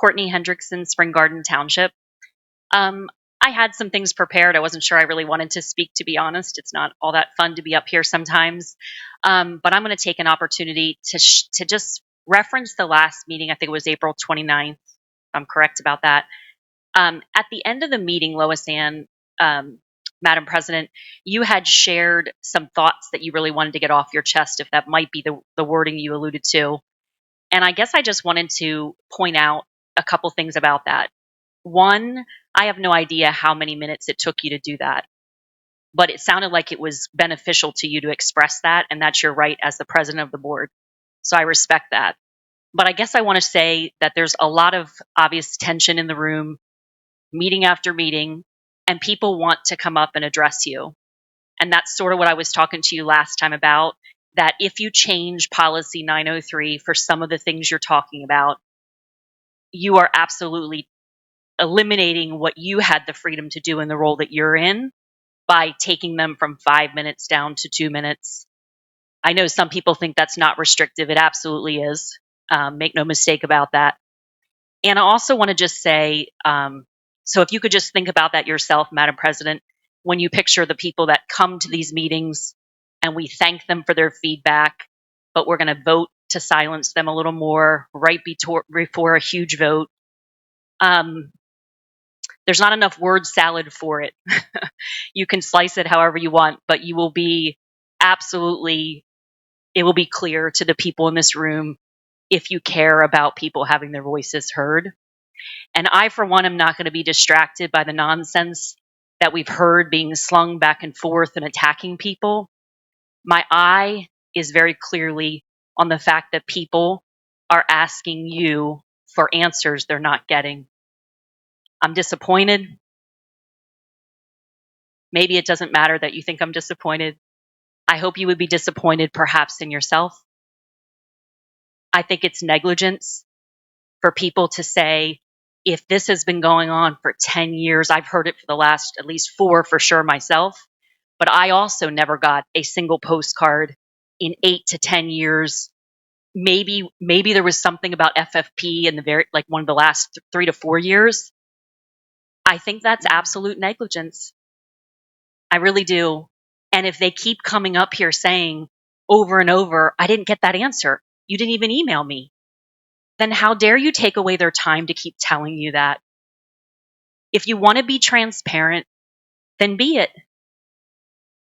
Cortney, Hendrickson, Spring Garden Township. I had some things prepared. I wasn't sure I really wanted to speak, to be honest. It's not all that fun to be up here sometimes. But I'm going to take an opportunity to just reference the last meeting. I think it was April 29th, if I'm correct about that. At the end of the meeting, Lois Ann, Madam President, you had shared some thoughts that you really wanted to get off your chest, if that might be the wording you alluded to. And I guess I just wanted to point out a couple things about that. One, I have no idea how many minutes it took you to do that, but it sounded like it was beneficial to you to express that, and that's your right as the president of the board. So I respect that. But I guess I want to say that there's a lot of obvious tension in the room, meeting after meeting, and people want to come up and address you. And that's sort of what I was talking to you last time about, that if you change policy 903 for some of the things you're talking about, you are absolutely eliminating what you had the freedom to do in the role that you're in by taking them from 5 minutes down to 2 minutes. I know some people think that's not restrictive. It absolutely is. Make no mistake about that. And I also want to just say, so if you could just think about that yourself, Madam President, when you picture the people that come to these meetings and we thank them for their feedback, but we're going to vote to silence them a little more right before a huge vote. There's not enough word salad for it. You can slice it however you want, but you will be absolutely, it will be clear to the people in this room if you care about people having their voices heard. And I, for one, am not going to be distracted by the nonsense that we've heard being slung back and forth and attacking people. My eye is very clearly on the fact that people are asking you for answers they're not getting. I'm disappointed. Maybe it doesn't matter that you think I'm disappointed. I hope you would be disappointed perhaps in yourself. I think it's negligence for people to say, if this has been going on for 10 years, I've heard it for the last at least 4 for sure myself, but I also never got a single postcard in 8 to 10 years. Maybe there was something about FFP in one of the last 3 to 4 years. I think that's absolute negligence. I really do. And if they keep coming up here saying over and over, I didn't get that answer, you didn't even email me, then how dare you take away their time to keep telling you that? If you want to be transparent, then be it.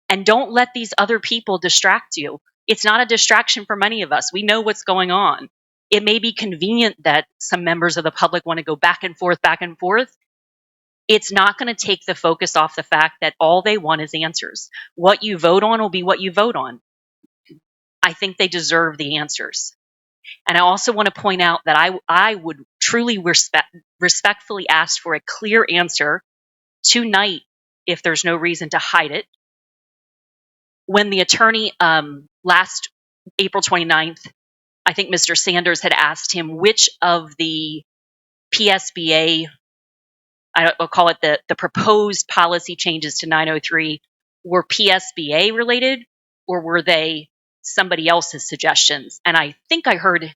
And don't let these other people distract you. It's not a distraction for many of us. We know what's going on. It may be convenient that some members of the public want to go back and forth, back and forth. It's not going to take the focus off the fact that all they want is answers. What you vote on will be what you vote on. I think they deserve the answers. And I also want to point out that I would truly respectfully ask for a clear answer tonight if there's no reason to hide it. When the attorney last April 29th, I think Mr. Sanders had asked him which of the PSBA, I'll call it the proposed policy changes to 903, were PSBA related or were they somebody else's suggestions? And I think I heard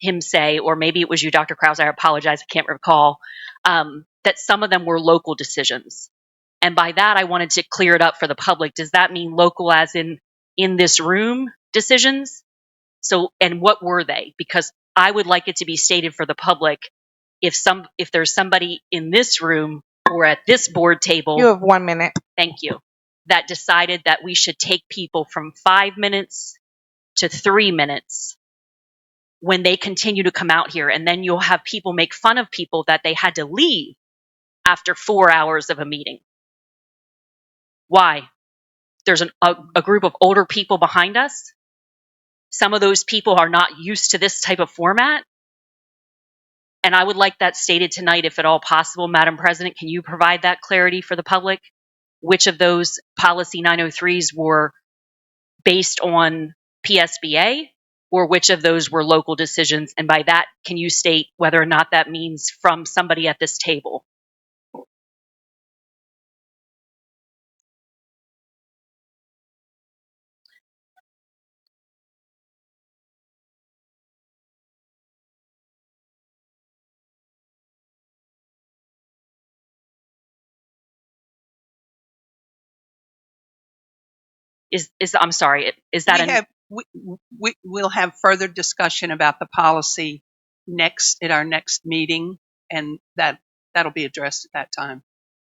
him say, or maybe it was you, Dr. Krause, I apologize, I can't recall, that some of them were local decisions. And by that, I wanted to clear it up for the public. Does that mean local as in this room decisions? So, and what were they? Because I would like it to be stated for the public, if there's somebody in this room or at this board table. You have 1 minute. Thank you. That decided that we should take people from 5 minutes to 3 minutes when they continue to come out here. And then you'll have people make fun of people that they had to leave after 4 hours of a meeting. Why? There's a group of older people behind us. Some of those people are not used to this type of format. And I would like that stated tonight, if at all possible. Madam President, can you provide that clarity for the public? Which of those policy 903s were based on PSBA or which of those were local decisions? And by that, can you state whether or not that means from somebody at this table? I'm sorry, is that we'll have further discussion about the policy at our next meeting, and that'll be addressed at that time.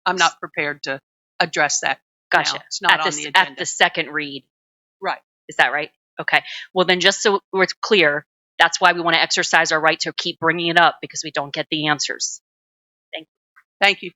I'm not prepared to address that gotcha. now. It's not on the agenda. At the second read. Right. Is that right? Okay. Well, then just so it's clear, that's why we want to exercise our right to keep bringing it up, because we don't get the answers. Thank you. Thank you.